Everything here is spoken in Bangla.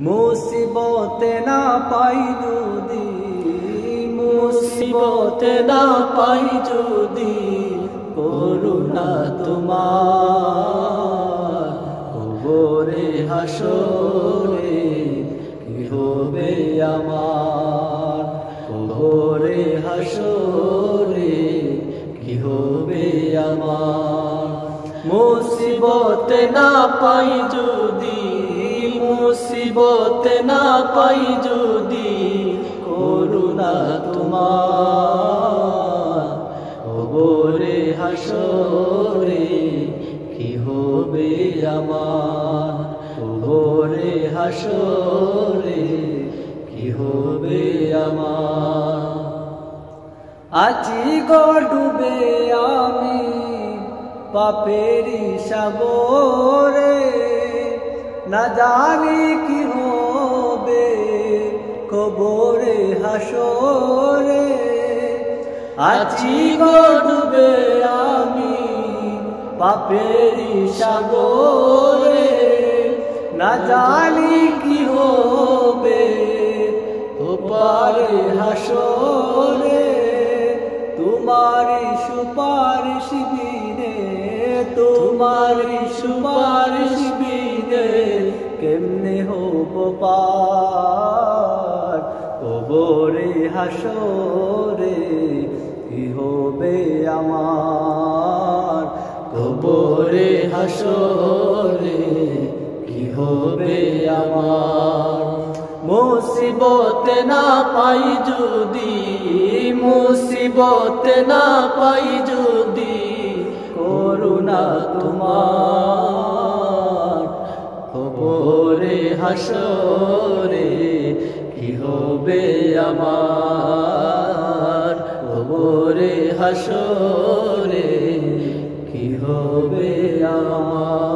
মুসিবতে না পাই যদি, মুসিবতে না পাই যদি করুণা তোমার, কবরে হাসরে কি হবে আমার, কবরে হাসরে কি হবে আমার। মুসিবতে না পাই যদি, মুসিবতে না পাই যদি করুণা তোমার, কবরে হাসরে কি হবে আমার, কবরে হাসরে কি হবে আমার। আছি গো ডুবে আমি পাপেরি সাগরে, না জানি কি হবে কবরে হাসরে। আছি গো ডুবে আমি পাপেরি সাগরে, না জানি কি হবে ওপারে হাসরে। তোমারি সুপারিশ বিনে, তোমারি সুপারিশ বিনে কেমনে হব পার, কবরে হাসরে কি হবে আমার, কবরে হাসরে কি হবে আমার। মুসিবতে না পাই যদি, মুসিবতে না পাই যদি করুণা তোমার, কবরে হাসরে কি হবে আমার, কবরে হাসরে কি হবে আমার।